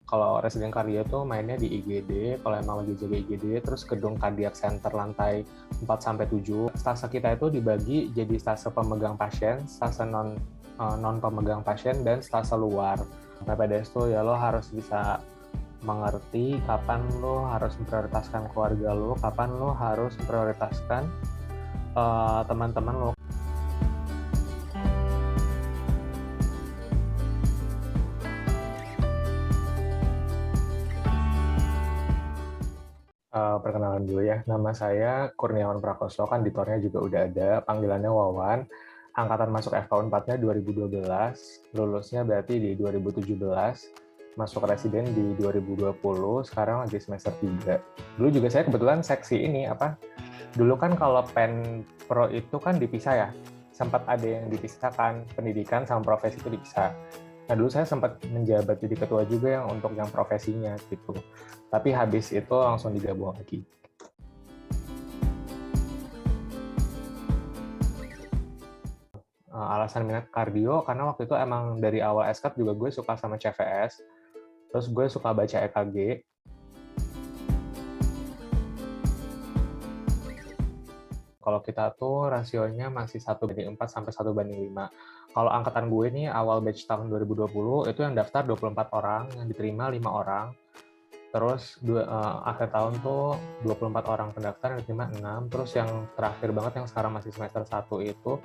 Kalau resident kardio tuh mainnya di IGD, kalau emang lagi jaga IGD, terus gedung cardiac center lantai 4-7. Stase kita itu dibagi jadi stase pemegang pasien, stase non pemegang pasien, dan stase luar. PPDS tuh ya lo harus bisa mengerti kapan lo harus memprioritaskan keluarga lo, kapan lo harus memprioritaskan teman-teman lo. Perkenalan dulu ya, nama saya Kurniawan Prakoso, kan editornya juga udah ada, panggilannya Wawan. Angkatan masuk FK 4-nya 2012, lulusnya berarti di 2017, masuk residen di 2020, sekarang lagi semester 3. Dulu juga saya kebetulan seksi ini, dulu kan kalau Pen Pro itu kan dipisah ya, sempat ada yang dipisahkan, pendidikan sama profesi itu dipisah. Nah, dulu saya sempat menjabat jadi ketua juga yang untuk yang profesinya gitu. Tapi habis itu langsung digabung lagi. Alasan minat kardio karena waktu itu emang dari awal SKAT juga gue suka sama CVS. Terus gue suka baca EKG. Kalau kita tuh rasionya masih 1:4 sampai 1:5. Kalau angkatan gue nih awal batch tahun 2020 itu yang daftar 24 orang, yang diterima 5 orang. Terus akhir tahun tuh 24 orang pendaftar, yang diterima 6. Terus yang terakhir banget yang sekarang masih semester 1 itu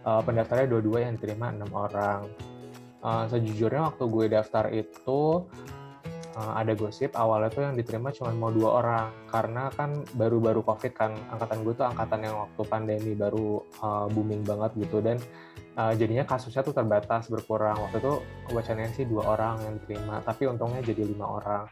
pendaftarnya 22, yang diterima 6 orang. Sejujurnya waktu gue daftar itu ada gosip awalnya tuh yang diterima cuma mau 2 orang, karena kan baru-baru COVID kan, angkatan gue tuh angkatan yang waktu pandemi baru booming banget gitu, dan jadinya kasusnya tuh terbatas, berkurang. Waktu itu wacananya sih 2 orang yang diterima, tapi untungnya jadi 5 orang.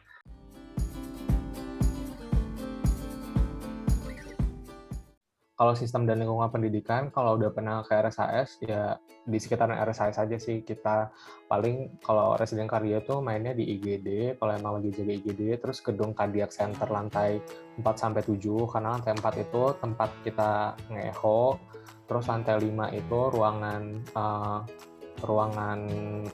Kalau sistem dan lingkungan pendidikan, kalau udah pernah ke RSAS, ya di sekitaran RSAS aja sih. Kita paling kalau residen kardio tuh mainnya di IGD, kalau emang lagi jaga IGD, terus gedung cardiac center lantai 4-7, karena lantai 4 itu tempat kita nge-echo, terus lantai 5 itu ruangan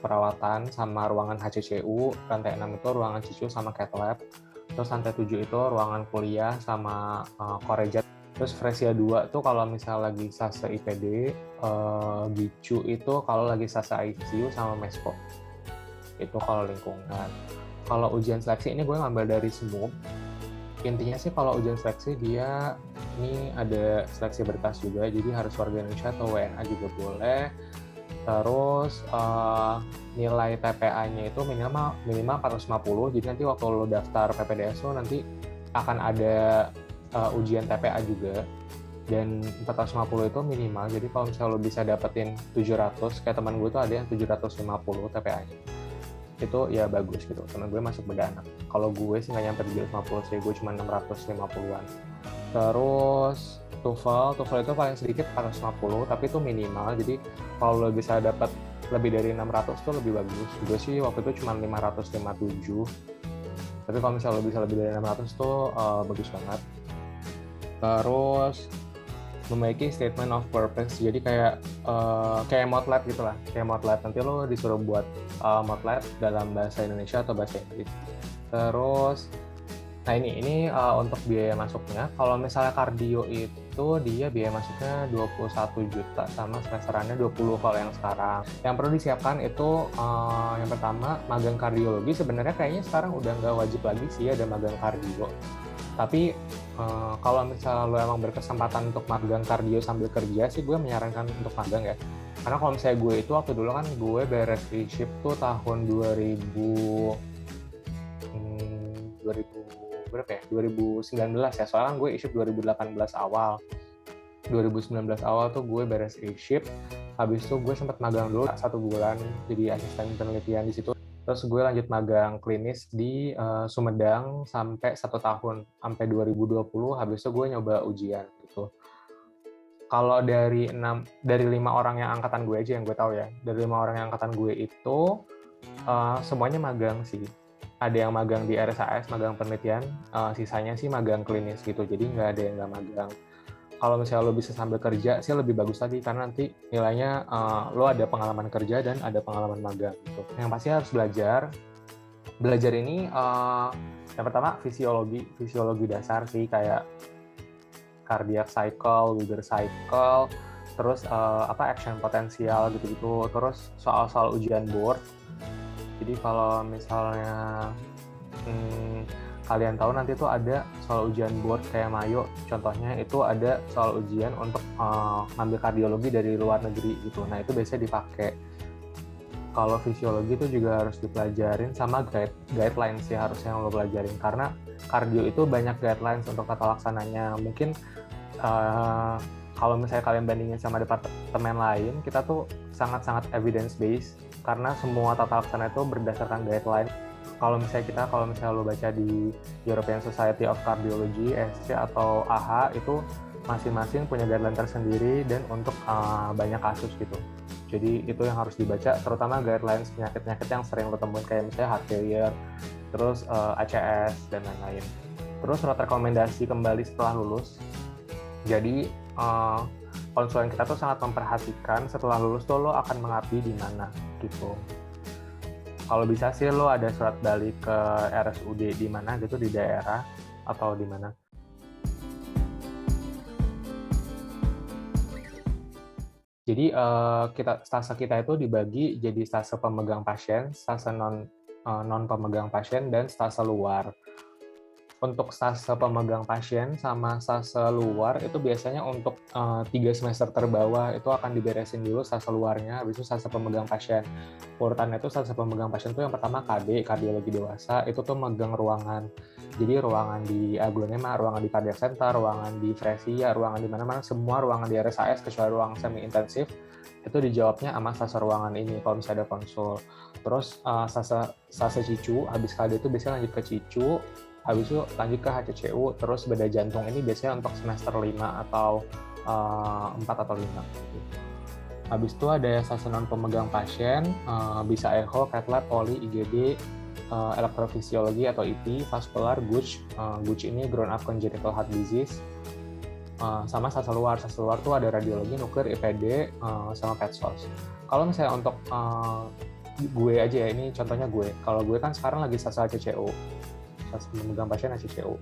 perawatan sama ruangan HCCU, lantai 6 itu ruangan CICU sama cath lab, terus lantai 7 itu ruangan kuliah sama Koreja. Terus Fresia 2 tuh kalau misal lagi SASE IPD, GICU itu kalau lagi SASE ICU sama MESCO. Itu kalau lingkungan. Kalau ujian seleksi ini gue ngambil dari SMUB. Intinya sih kalau ujian seleksi dia ini ada seleksi berkas juga, jadi harus warga Indonesia atau WNA juga boleh. Terus nilai TPA-nya itu minimal 450, jadi nanti waktu lo daftar PPDS lo nanti akan ada ujian TPA juga, dan 450 itu minimal. Jadi kalau misalnya lo bisa dapetin 700, kayak teman gue tuh ada yang 750 TPA-nya, itu ya bagus gitu. Teman gue masuk beda anak. Kalau gue sih nggak nyampe 750 sih, gue cuma 650-an. Terus TOEFL itu paling sedikit 450, tapi itu minimal. Jadi kalau lo bisa dapat lebih dari 600 tuh lebih bagus. Gue sih waktu itu cuma 557. Tapi kalau misalnya lo bisa lebih dari 600 tuh bagus banget. Terus memiliki statement of purpose, jadi kayak MOTLAB gitu lah, kayak MOTLAB. Nanti lo disuruh buat MOTLAB dalam bahasa Indonesia atau bahasa Inggris. Terus, nah ini untuk biaya masuknya. Kalau misalnya kardio itu dia biaya masuknya 21 juta sama semesterannya 20 kalau yang sekarang. Yang perlu disiapkan itu yang pertama magang kardiologi. Sebenarnya kayaknya sekarang udah nggak wajib lagi sih ada magang kardio. Tapi kalau misalnya lo emang berkesempatan untuk magang kardio sambil kerja sih, gue menyarankan untuk magang ya. Karena kalau misalnya gue itu waktu dulu kan gue beres e-ship tuh tahun 2019 ya. Soalnya gue e-ship 2018 awal. 2019 awal tuh gue beres e-ship. Habis itu gue sempat magang dulu 1 bulan jadi asisten penelitian di situ. Terus gue lanjut magang klinis di Sumedang sampai 1 tahun, sampai 2020, habis itu gue nyoba ujian gitu. Kalau dari 5 orang yang angkatan gue aja yang gue tahu ya, dari 5 orang yang angkatan gue itu semuanya magang sih. Ada yang magang di RSAS, magang penelitian, sisanya sih magang klinis gitu, jadi nggak ada yang nggak magang. Kalau misalnya lo bisa sambil kerja sih lebih bagus lagi, karena nanti nilainya lo ada pengalaman kerja dan ada pengalaman magang gitu. Yang pasti harus belajar, Belajar ini yang pertama fisiologi dasar sih, kayak cardiac cycle, Wilder cycle, terus action potensial gitu-gitu, terus soal-soal ujian board. Jadi kalau misalnya kalian tahu nanti tuh ada soal ujian board kayak Mayo, contohnya itu ada soal ujian untuk ngambil kardiologi dari luar negeri gitu. Nah itu biasanya dipakai. Kalau fisiologi itu juga harus dipelajarin, sama guidelines sih harusnya yang lo pelajarin, karena kardio itu banyak guidelines untuk tata laksananya. Mungkin kalau misalnya kalian bandingin sama departemen lain, kita tuh sangat-sangat evidence based karena semua tata laksana itu berdasarkan guideline. Kalau misalnya lo baca di European Society of Cardiology, ESC atau AHA, itu masing-masing punya guideline tersendiri dan untuk banyak kasus gitu. Jadi itu yang harus dibaca, terutama guidelines penyakit-penyakit yang sering lo temuin kayak misalnya heart failure, terus ACS, dan lain-lain. Terus surat rekomendasi kembali setelah lulus. Jadi konsulen kita tuh sangat memperhatikan setelah lulus tuh lo akan mengabdi di mana gitu. Kalau bisa sih lo ada surat balik ke RSUD di mana gitu, di daerah atau di mana. Jadi stase kita itu dibagi jadi stase pemegang pasien, stase non pemegang pasien, dan stase luar. Untuk stase pemegang pasien sama stase luar itu biasanya untuk 3 semester terbawah itu akan diberesin dulu stase luarnya, habis itu stase pemegang pasien. Urutannya itu stase pemegang pasien itu yang pertama KD, kardiologi dewasa, itu tuh megang ruangan. Jadi ruangan di aglonema, ruangan di cardiac center, ruangan di fresia, ruangan di mana-mana, semua ruangan di RSAS kecuali ruang semi intensif itu dijawabnya sama stase ruangan ini kalau misalnya ada konsul. Terus stase CICU, habis KD itu biasanya lanjut ke CICU, habis itu lanjut ke HCCU, terus bedah jantung ini biasanya untuk semester 5 atau 4 atau 5. Habis itu ada stase non pemegang pasien, bisa echo, cath lab, poli, IGD, elektrofisiologi atau EP, vaskular, GUCH. GUCH ini grown up congenital heart disease. Sama stase luar tuh ada radiologi, nuklir, IPD, sama PET/SOS. Kalau misalnya untuk gue aja ya, ini contohnya gue. Kalau gue kan sekarang lagi stase HCCU. Memegang pasien HCCU.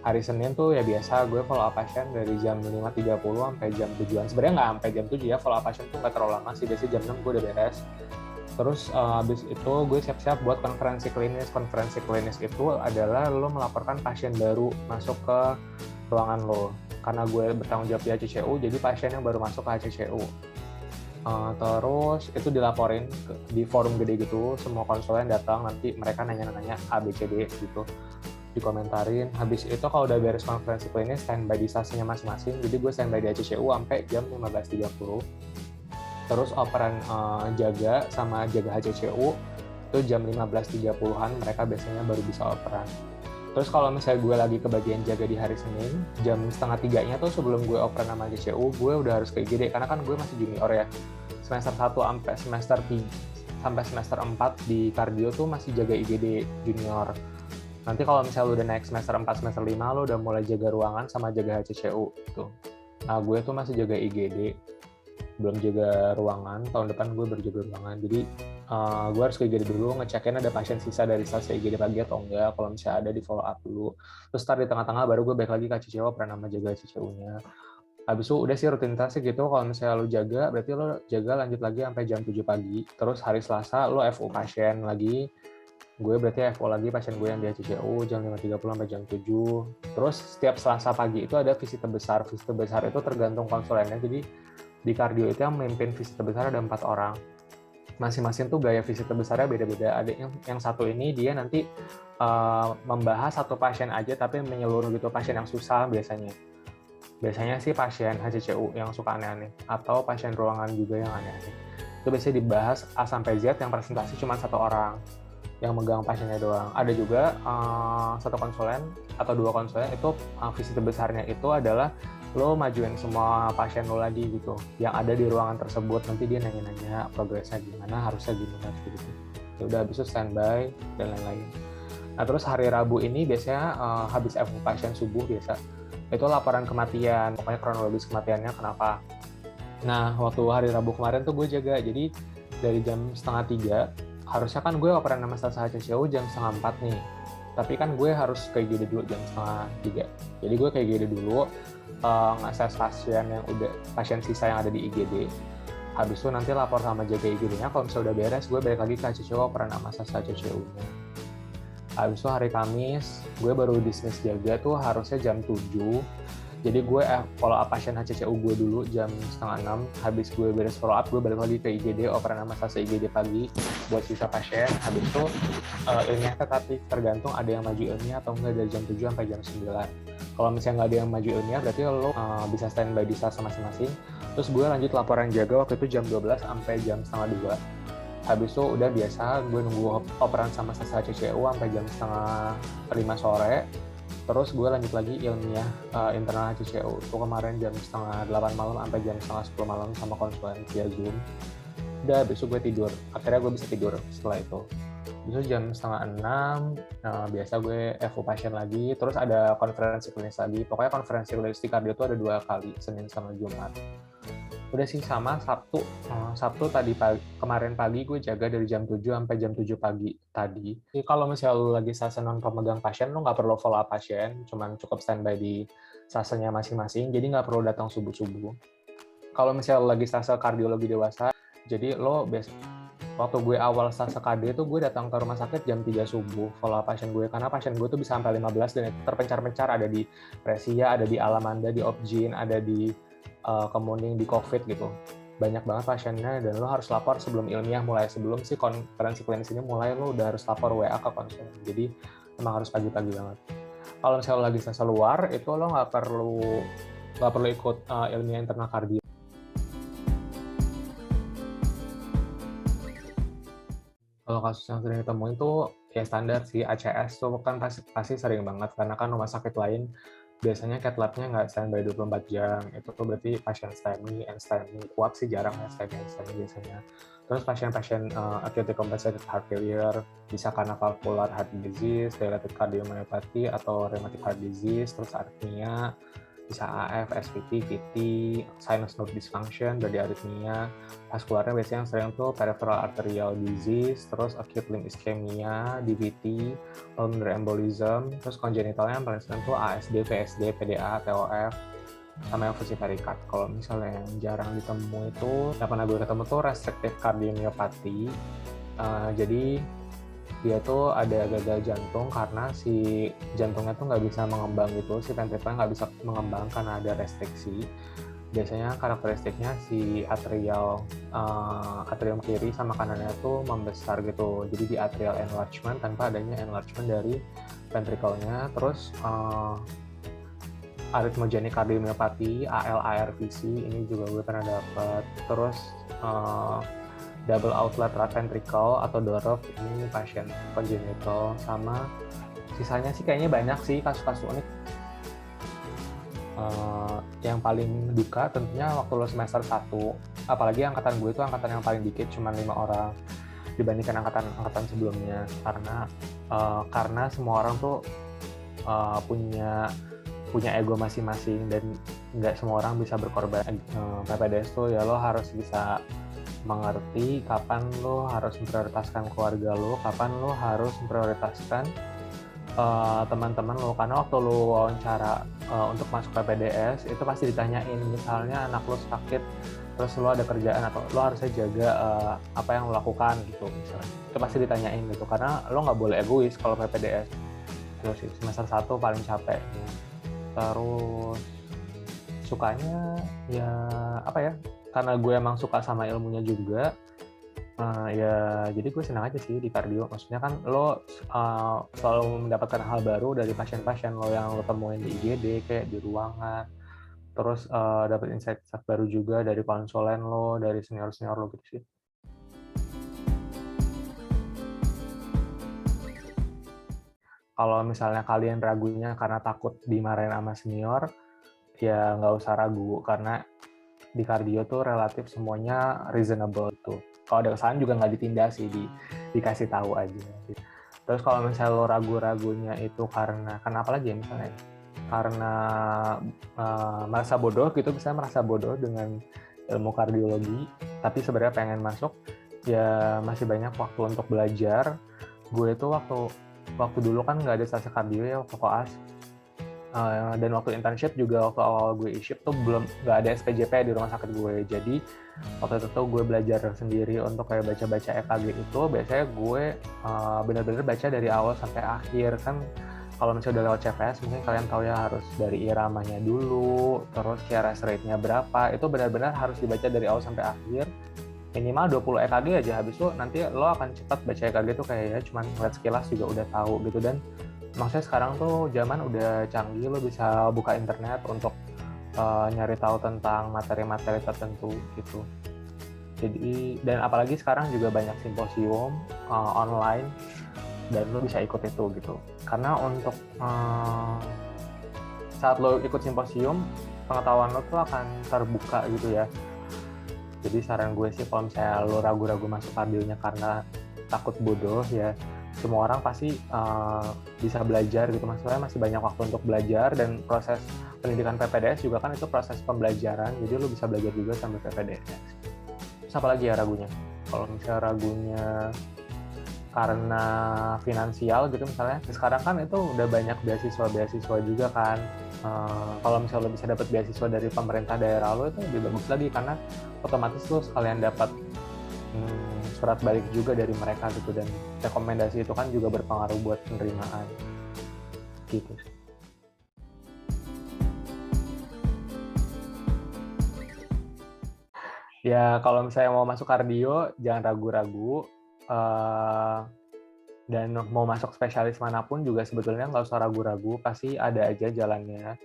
Hari Senin tuh ya biasa gue follow up pasien dari jam 5.30 sampai jam 7-an. Sebenarnya nggak sampai jam 7 ya, follow up pasien tuh nggak terlalu lama sih, biasanya jam 6 gue udah beres. Terus habis itu gue siap-siap buat konferensi klinis. Konferensi klinis itu adalah lo melaporkan pasien baru masuk ke ruangan lo. Karena gue bertanggung jawab di HCCU, jadi pasien yang baru masuk ke HCCU. Terus itu dilaporin di forum gede gitu, semua konsulen datang, nanti mereka nanya-nanya ABCD gitu, dikomentarin. Habis itu kalau udah beres konferensi klinis, standby di stasiunnya masing-masing, jadi gue standby di HCCU sampai jam 15.30. Terus operan jaga sama jaga HCCU itu jam 15.30-an mereka biasanya baru bisa operan. Terus kalau misalnya gue lagi ke bagian jaga di hari Senin, jam 2:30-nya tuh sebelum gue operan sama HCCU, gue udah harus ke IGD, karena kan gue masih junior ya. Semester 1 sampai semester 3, sampai semester 4 di kardio tuh masih jaga IGD junior. Nanti kalau misalnya lu udah naik semester 4, semester 5, lu udah mulai jaga ruangan sama jaga HCCU gitu. Nah, gue tuh masih jaga IGD, belum jaga ruangan. Tahun depan gue baru jaga ruangan. Jadi gue harus ke IGD dulu, ngecekin ada pasien sisa dari stase IGD pagi atau enggak. Kalau misalnya ada, di follow up dulu. Terus start di tengah-tengah baru gue balik lagi ke HCCU, pernah nama jaga HCCU-nya. Habis itu udah sih rutinitasnya gitu. Kalau misalnya lo jaga, berarti lo jaga lanjut lagi sampai jam 7 pagi. Terus hari Selasa lo FO pasien lagi. Gue berarti FO lagi pasien gue yang di HCCU jam 5.30 sampai jam 7. Terus setiap Selasa pagi itu ada visit terbesar. Visit terbesar itu tergantung konsulennya. Jadi di kardio itu yang memimpin visit terbesar ada 4 orang. Masing-masing tuh gaya visit terbesarnya beda-beda. Ada yang satu ini dia nanti membahas satu pasien aja tapi menyeluruh gitu, pasien yang susah biasanya. Biasanya sih pasien HCCU yang suka aneh-aneh, atau pasien ruangan juga yang aneh-aneh. Itu biasanya dibahas A sampai Z, yang presentasi cuma 1 orang yang megang pasiennya doang. Ada juga 1 konsulen atau 2 konsulen itu visi terbesarnya itu adalah lo majuin semua pasien lo lagi gitu, yang ada di ruangan tersebut. Nanti dia nanya-nanya progresnya gimana, harusnya gimana gitu. Ya udah, habis itu standby dan lain-lain. Nah terus hari Rabu ini biasanya habis FO pasien subuh biasa, itu laporan kematian, pokoknya kronologis kematiannya kenapa. Nah waktu hari Rabu kemarin tuh gue jaga, jadi dari jam 2:30 harusnya kan gue operan sama stase HCCU jam setengah 4 nih, tapi kan gue harus ke IGD dulu jam setengah 3. Jadi gue ke IGD dulu, nge-assess pasien sisa yang ada di IGD. Habis itu nanti lapor sama jaga IGD-nya, kalau misalnya udah beres, gue balik lagi ke HCCU operan sama stase HCCU-nya. Habis itu hari Kamis, gue baru dismiss jaga tuh harusnya jam 7. Jadi gue follow up pasien HCCU gue dulu jam setengah 6. Habis gue beres follow up, gue balik lagi ke IGD, operan sama stase IGD pagi buat sisa pasien. Habis itu ilmiah tapi tergantung ada yang maju ilmiah atau enggak dari jam 7 sampai jam 9. Kalau misalnya nggak ada yang maju ilmiah, berarti lo bisa standby di stase masing-masing. Terus gue lanjut laporan jaga waktu itu jam 12 sampai jam setengah 2. Habis itu udah biasa, gue nunggu operan sama stase HCCU sampai jam setengah 5 sore. Terus gue lanjut lagi ilmiah internal HCCU. Itu kemarin jam setengah 8 malam sampai jam setengah 10 malam sama konsulen via Zoom. Udah, besok gue tidur. Akhirnya gue bisa tidur setelah itu. Besok jam setengah 6, biasa gue evo pasien lagi. Terus ada konferensi klinis lagi. Pokoknya konferensi klinis di kardio itu ada 2 kali, Senin sama Jumat. Udah sih sama Sabtu. Sabtu kemarin pagi gue jaga dari jam 7 sampai jam 7 pagi tadi. Jadi kalau misalnya lu lagi stase non pemegang pasien, lu nggak perlu follow up pasien, cuman cukup standby di stasenya masing-masing, jadi nggak perlu datang subuh-subuh. Kalau misalnya lu lagi stase kardiologi dewasa, jadi waktu gue awal stase KD itu gue datang ke rumah sakit jam 3 subuh follow up pasien gue, karena pasien gue tuh bisa sampai 15 dan itu terpencar-pencar, ada di Presia, ada di Alamanda, di Opjin, ada di Kemuning, di COVID gitu. Banyak banget pasiennya dan lo harus lapor sebelum ilmiah mulai, sebelum si konferensi klinis ini mulai, lo udah harus lapor WA ke konsulen. Jadi emang harus pagi-pagi banget. Kalau misalnya lo lagi stase luar, itu lo nggak perlu ikut ilmiah internal kardio. Kalau kasus yang sering ditemuin tuh ya standar sih, ACS tuh kan pasti sering banget, karena kan rumah sakit lain biasanya cath lab-nya nggak standby 24 jam. Itu tuh berarti pasien STEMI, end-STEMI, kuat sih jarang ya STEMI, end-STEMI biasanya. Terus pasien-pasien acute compensated heart failure, bisa karena valvular heart disease, dilated cardiomyopathy, atau rheumatic heart disease, terus arrhythmia, bisa AF, SVT, VT, sinus node dysfunction, berarti arrhythmia. Vaskularnya biasanya yang sering tuh peripheral arterial disease, terus acute limb ischemia, DVT, pulmonary embolism, terus congenitalnya yang paling sering tuh ASD, PSD, PDA, TOF, sama yang fusi perikard. Kalau misalnya yang jarang ditemu itu, yang pernah gue ketemu tuh restrictive cardiomyopathy. Jadi dia tuh ada gagal jantung karena si jantungnya tuh nggak bisa mengembang gitu, si ventrikelnya nggak bisa mengembang karena ada restriksi. Biasanya karakteristiknya si atrium kiri sama kanannya tuh membesar gitu, jadi di atrial enlargement tanpa adanya enlargement dari ventrikelnya. Terus arrhythmogenic cardiomyopathy, AL-ARVC, ini juga gue pernah dapat. Terus double outlet right ventricle atau DORV, ini pasien congenital. Sama sisanya sih kayaknya banyak sih kasus-kasus unik. Yang paling duka tentunya waktu lo semester 1, apalagi angkatan gue itu angkatan yang paling dikit, cuma 5 orang dibandingkan angkatan sebelumnya, karena semua orang tuh punya ego masing-masing dan nggak semua orang bisa berkorban. PPDS tuh ya lo harus bisa mengerti kapan lo harus memprioritaskan keluarga lo, kapan lo harus memprioritaskan teman-teman lo, karena waktu lo wawancara untuk masuk PPDS itu pasti ditanyain, misalnya anak lo sakit terus lo ada kerjaan atau lo harusnya jaga apa yang lo lakukan gitu, misalnya itu pasti ditanyain gitu, karena lo nggak boleh egois kalau PPDS. Terus semester 1 paling capek. Terus sukanya ya apa ya, karena gue emang suka sama ilmunya juga, ya jadi gue senang aja sih di kardio. Maksudnya kan lo selalu mendapatkan hal baru dari pasien-pasien lo yang lo temuin di IGD kayak di ruangan. Terus dapat insight baru juga dari konsulen lo, dari senior-senior lo gitu sih. Kalau misalnya kalian ragunya karena takut dimarahin sama senior, ya nggak usah ragu, karena di kardio tuh relatif semuanya reasonable tuh. Kalau ada kesalahan juga nggak ditindak sih, dikasih tahu aja. Terus kalau misalnya lo ragu-ragunya itu karena apa lagi ya, misalnya karena merasa bodoh gitu, misalnya merasa bodoh dengan ilmu kardiologi, tapi sebenarnya pengen masuk, ya masih banyak waktu untuk belajar. Gue itu waktu dulu kan nggak ada stasi kardio ya waktu koas. Dan waktu internship juga waktu awal gue e-ship tuh belum nggak ada SPJP di rumah sakit gue. Jadi waktu itu tuh gue belajar sendiri untuk kayak baca-baca EKG itu. Biasanya gue benar-benar baca dari awal sampai akhir. Kan kalau misalnya udah lewat CPS mungkin kalian tahu ya harus dari iramanya dulu, terus CRS rate-nya berapa. Itu benar-benar harus dibaca dari awal sampai akhir. Minimal 20 EKG aja, habis itu nanti lo akan cepat baca EKG tuh kayak ya cuman ngeliat sekilas juga udah tahu gitu. Dan maksudnya sekarang tuh zaman udah canggih, lo bisa buka internet untuk nyari tahu tentang materi-materi tertentu gitu. Jadi, dan apalagi sekarang juga banyak simposium online dan lo bisa ikut itu gitu. Karena untuk saat lo ikut simposium, pengetahuan lo tuh akan terbuka gitu ya. Jadi saran gue sih kalau misalnya lo ragu-ragu masuk kardionya karena takut bodoh ya, semua orang pasti bisa belajar gitu. Maksudnya masih banyak waktu untuk belajar, dan proses pendidikan PPDS juga kan itu proses pembelajaran, jadi lo bisa belajar juga sambil PPDS. Terus apa lagi ya ragunya? Kalau misalnya ragunya karena finansial gitu misalnya, sekarang kan itu udah banyak beasiswa juga kan. Kalau misalnya lo bisa dapat beasiswa dari pemerintah daerah lo itu lebih bagus lagi, karena otomatis lo sekalian dapat surat balik juga dari mereka gitu, dan rekomendasi itu kan juga berpengaruh buat penerimaan gitu. Ya kalau misalnya mau masuk kardio jangan ragu-ragu, dan mau masuk spesialis manapun juga sebetulnya nggak usah ragu-ragu, pasti ada aja jalannya.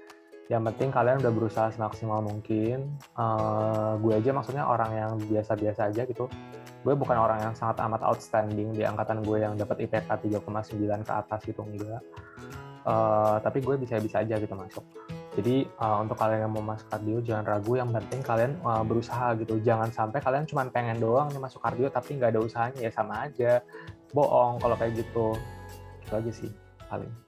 Yang penting kalian udah berusaha semaksimal mungkin. Gue aja maksudnya orang yang biasa-biasa aja gitu. Gue bukan orang yang sangat amat outstanding di angkatan gue yang dapat IPK 3,9 ke atas gitu, enggak. Tapi gue bisa-bisa aja gitu masuk. Jadi untuk kalian yang mau masuk kardio jangan ragu, yang penting kalian berusaha gitu. Jangan sampai kalian cuma pengen doang nih masuk kardio tapi nggak ada usahanya, ya sama aja. Bohong kalau kayak gitu. Itu aja sih paling.